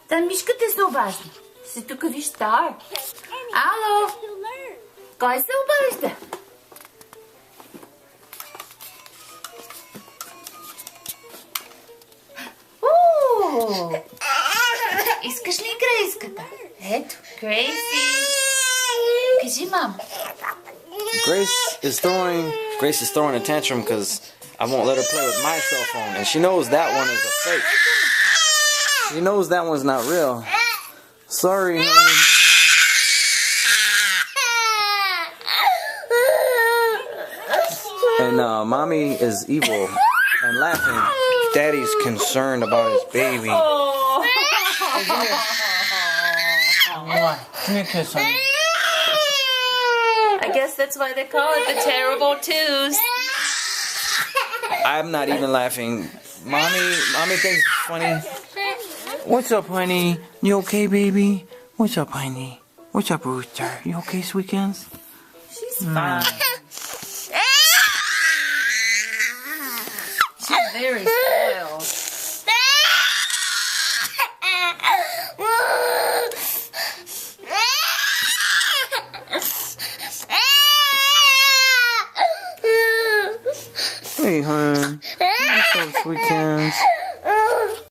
Ten Miško, ty se obážte. Jsi takový štar. Alo. Kaj se obážte? Искаш ли Грейската? Ето, Gracie. Кажи, мам. Grace is throwing a tantrum because I won't let her play with my cell phone, and she knows that one is a fake. She knows that one's not real. Sorry, honey. And mommy is evil and laughing. Daddy's concerned about his baby. Oh. Come here, kiss, honey. I guess that's why they call it the terrible twos. I'm not even laughing. Mommy thinks it's funny. What's up, honey? You okay, baby? What's up, honey? What's up, Rooster? You okay, Sweekends? She's fine. She's very spoiled. Hey, hon. What's up, Sweekends?